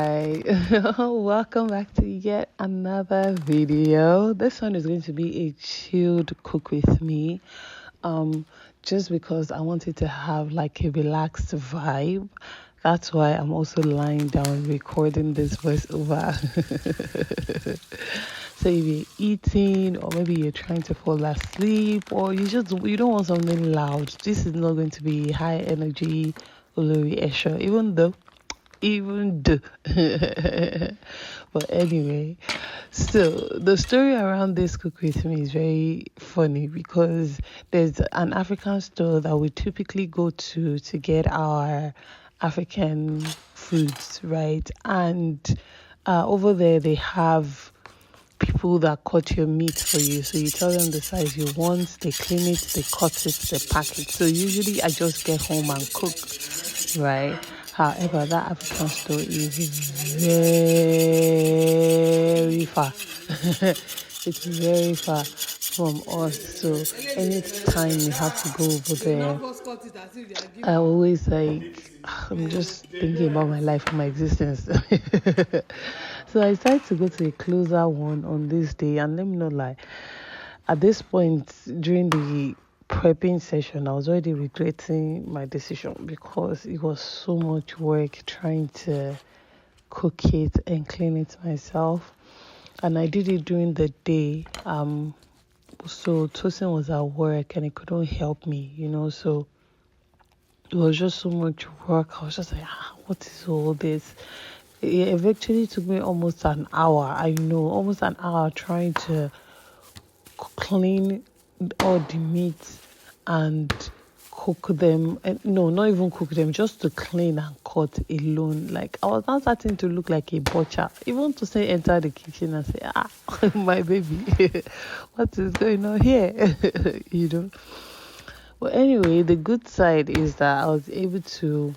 Alright, welcome back to yet another video. This one is going to be a chilled cook with me. Just because I wanted to have like a relaxed vibe. That's why I'm also lying down recording this voiceover. So if you're eating, or maybe you're trying to fall asleep, or you don't want something loud, this is not going to be high energy Olori Esho, even though but anyway, so the story around this cook with me is very funny because there's an African store that we typically go to get our African foods, right? And over there they have people that cut your meat for you. So you tell them the size you want, they clean it, they cut it, they pack it. So usually I just get home and cook, right? However, that African store is very far. It's very far from us. So anytime we have to go over there, I always I'm just thinking about my life and my existence. So I decided to go to a closer one on this day, and let me not lie. At this point during the prepping session, I was already regretting my decision because it was so much work trying to cook it and clean it myself. And I did it during the day. So Tosin was at work and he couldn't help me, so it was just so much work. I was just like, what is all this? It eventually took me almost an hour. Almost an hour trying to clean all the meats and cook them. No, not even cook them, just to clean and cut alone. Like, I was now starting to look like a butcher. Even to say enter the kitchen and say, my baby, what is going on here? But anyway, the good side is that I was able to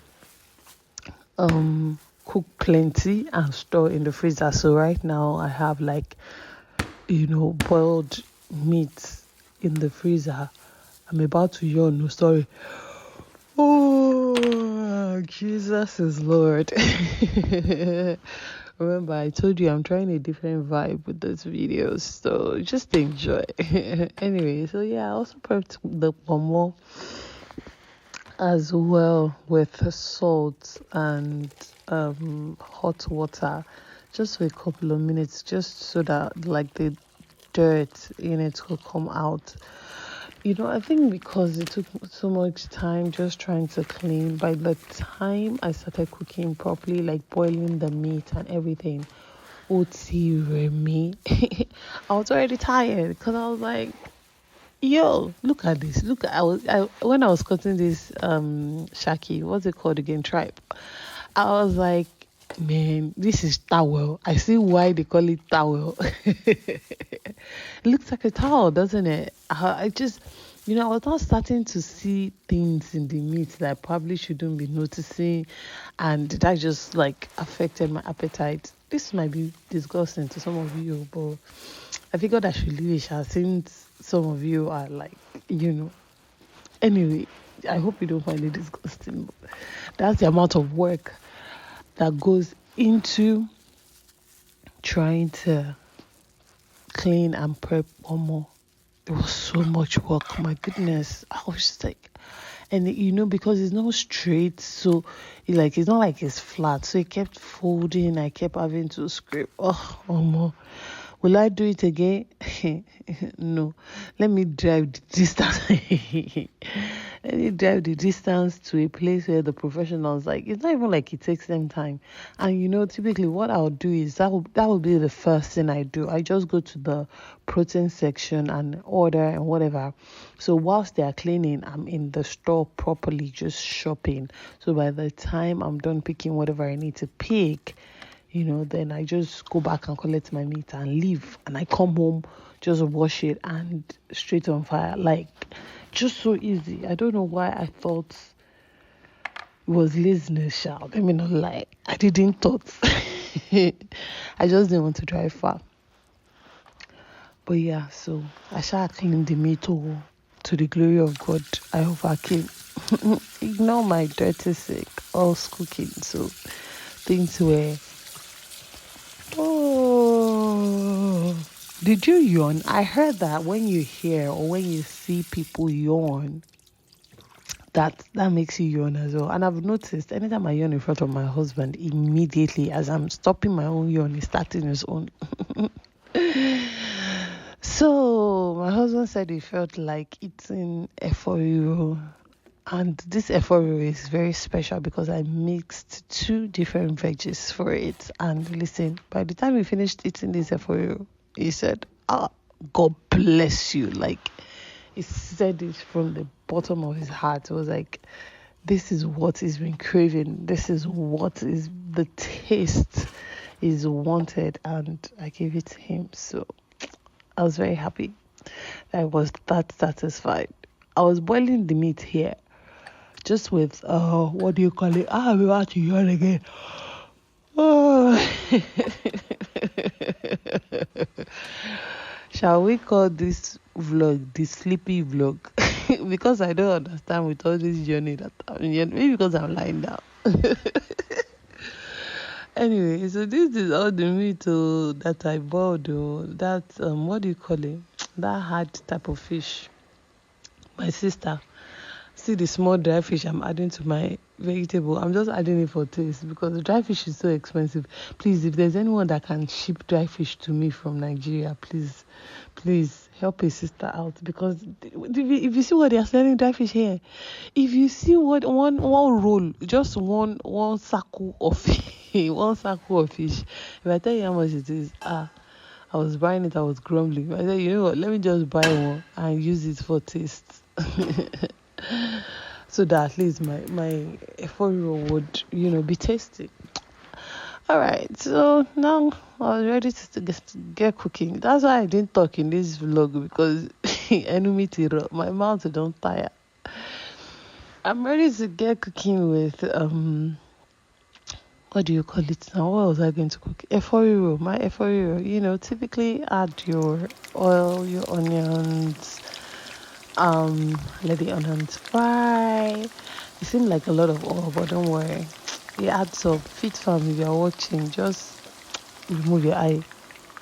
cook plenty and store in the freezer. So right now I have boiled meat in the freezer. I'm about to yawn. No, sorry. Oh, Jesus is Lord. Remember, I told you I'm trying a different vibe with those videos, so just enjoy. Anyway, so yeah, I also prepped the pomo as well with salt and hot water just for a couple of minutes, just so that the dirt in it will come out. I think because it took so much time just trying to clean, by the time I started cooking properly, like boiling the meat and everything, Oti Remy, I was already tired because I was like, yo, look at this. When I was cutting this shaki, what's it called again? Tripe. I was like, man, this is towel. I see why they call it towel. It looks like a towel, doesn't it? I just, I was now starting to see things in the meat that I probably shouldn't be noticing, and that just affected my appetite. This might be disgusting to some of you, but I figured I should leave it since some of you are Anyway, I hope you don't find it disgusting, but that's the amount of work that goes into trying to clean and prep more. It was so much work, my goodness. I was just like, and because it's not straight, so it's not like it's flat, so it kept folding. I kept having to scrape. Oh, will I do it again? No. Let me drive the distance. Let me drive the distance to a place where the professionals, it's not even like it takes them time. And typically what I'll do is that will be the first thing I do. I just go to the protein section and order and whatever. So whilst they are cleaning, I'm in the store properly just shopping. So by the time I'm done picking whatever I need to pick, then I just go back and collect my meat and leave. And I come home, just wash it and straight on fire. Just so easy. I don't know why I thought it was laziness, child. Let me not lie. I didn't thought. I just didn't want to drive far. But yeah, so I shall clean the meat to the glory of God. I overcame. Ignore my dirty sick, all cooking. So things were Oh, did you yawn? I heard that when you hear or when you see people yawn, that makes you yawn as well. And I've noticed anytime I yawn in front of my husband, immediately as I'm stopping my own yawn, he's starting his own. So my husband said he felt like eating EFO RIRO. And this EFO RIRO is very special because I mixed 2 different veggies for it. And listen, by the time we finished eating this EFO RIRO, he said, God bless you. Like, he said it from the bottom of his heart. It was like, this is what he's been craving. This is what is the taste is wanted. And I gave it to him. So I was very happy. I was that satisfied. I was boiling the meat here, just with what do you call it? I'm about to yawn again. Oh. Shall we call this vlog the sleepy vlog? Because I don't understand with all this journey that I'm in. Maybe because I'm lying down. Anyway, so this is all the meat that I bought. That what do you call it? That hard type of fish. My sister, see the small dry fish I'm adding to my vegetable. I'm just adding it for taste because the dry fish is so expensive. Please, if there's anyone that can ship dry fish to me from Nigeria, please help a sister out, because if you see what they are selling dry fish here, if you see what one roll, just one circle of one circle of fish, if I tell you how much it is, I was buying it, I was grumbling. I said, you know what, let me just buy one and use it for taste. So that at least my EFO RIRO would, be tasty. All right, so now I was ready to get cooking. That's why I didn't talk in this vlog, because enemy tiro, my mouth don't tire. I'm ready to get cooking with what do you call it now? What was I going to cook? EFO RIRO, my EFO RIRO. Typically add your oil, your onions, let the onions fry. It seemed like a lot of oil, but don't worry. It adds up. Fit fam, if you're watching, just remove your eye.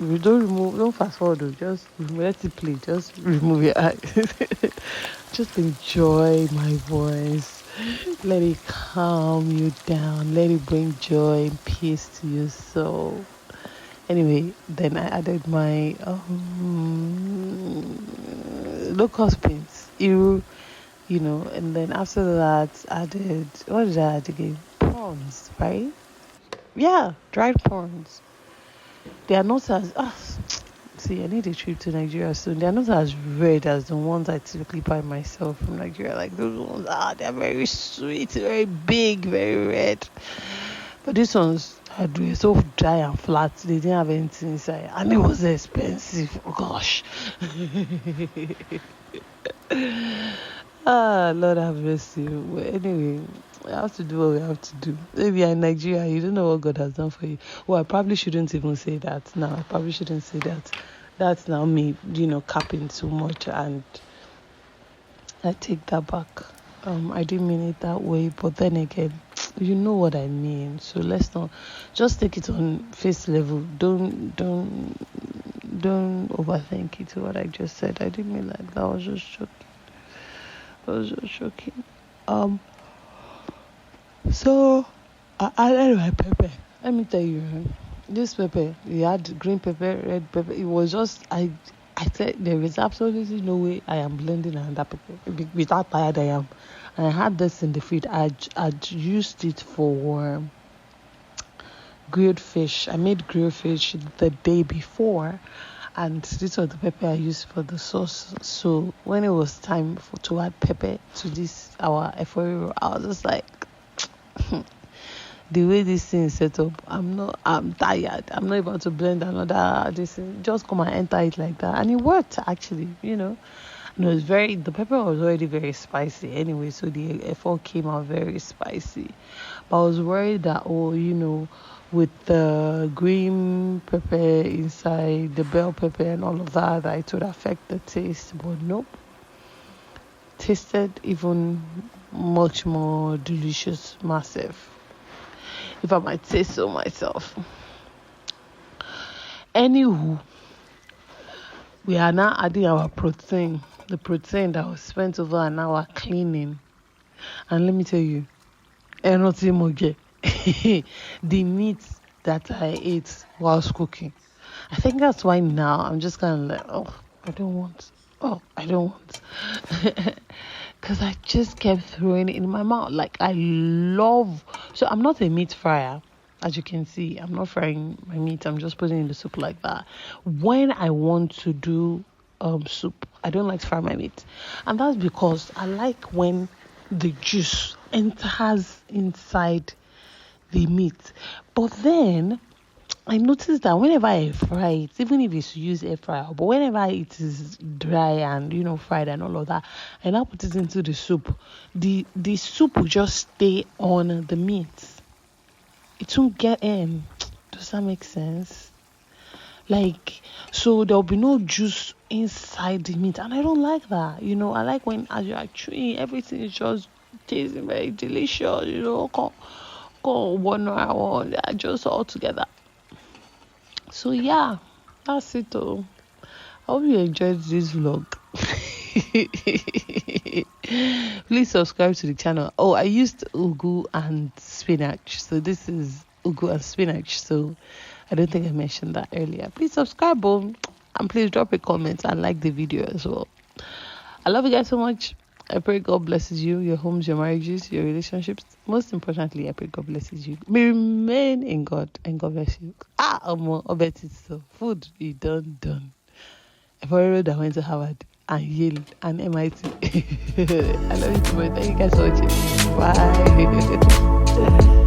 If you don't fast forward, just let it play. Just remove your eye. Just enjoy my voice. Let it calm you down. Let it bring joy and peace to your soul. Anyway, then I added my low-cost beans, and then after that added, what did I add again? Prawns, right? Yeah, dried prawns. They are not as see, I need a trip to Nigeria soon. They are not as red as the ones I typically buy myself from Nigeria. Like those ones, they're very sweet, very big, very red. But these ones were so dry and flat. They didn't have anything inside, and it was expensive. Oh gosh. Lord have mercy. But anyway, we have to do what we have to do. Maybe you're in Nigeria, you don't know what God has done for you. Well, I probably shouldn't even say that now. I probably shouldn't say that. That's now me, capping too much, and I take that back. I didn't mean it that way, but then again, you know what I mean. So let's not just take it on face level. Don't overthink it. What I just said, I didn't mean like that. I was just joking. So I added my pepper. Let me tell you, this pepper, you had green pepper, red pepper. It was just I said there is absolutely no way I am blending another pepper. With how tired I am. And I had this in the fridge. I'd used it for grilled fish. I made grilled fish the day before, and this was the pepper I used for the sauce. So when it was time to add pepper to this our EFO RIRO, I was just like, the way this thing is set up, I'm tired. I'm not able to blend another this thing. Just come and enter it like that, and it worked actually. And it was the pepper was already very spicy anyway, so the EFO came out very spicy. But I was worried that with the green pepper inside, the bell pepper and all of that, it would affect the taste. But nope. Tasted even much more delicious, massive, if I might say so myself. Anywho, we are now adding our protein. The protein that was spent over an hour cleaning. And let me tell you, the meat that I ate whilst cooking. I think that's why now I'm just kind of like, I don't want. Because I just kept throwing it in my mouth. Like, so I'm not a meat fryer. As you can see, I'm not frying my meat. I'm just putting it in the soup like that. When I want to do soup, I don't like to fry my meat. And that's because I like when the juice enters inside the meat. But then I noticed that whenever I fry it, even if it's use air fryer, but whenever it is dry and fried and all of that, I now put it into the soup. The soup will just stay on the meat. It won't get in. Does that make sense? Like, so there'll be no juice inside the meat, and I don't like that. I like when as you're chewing, everything is just tasting very delicious. Go 1 hour, just all together. So yeah, that's it. I hope you enjoyed this vlog. Please subscribe to the channel. I used ugu and spinach, so this is ugu and spinach, so I don't think I mentioned that earlier. Please subscribe and please drop a comment and like the video as well. I love you guys so much. I pray God blesses you, your homes, your marriages, your relationships. Most importantly, I pray God blesses you. May remain in God and God bless you. Bet it so. Food, you done. EFO RIRO that went to Harvard and Yale and MIT. I love you too much. Thank you guys for watching. Bye.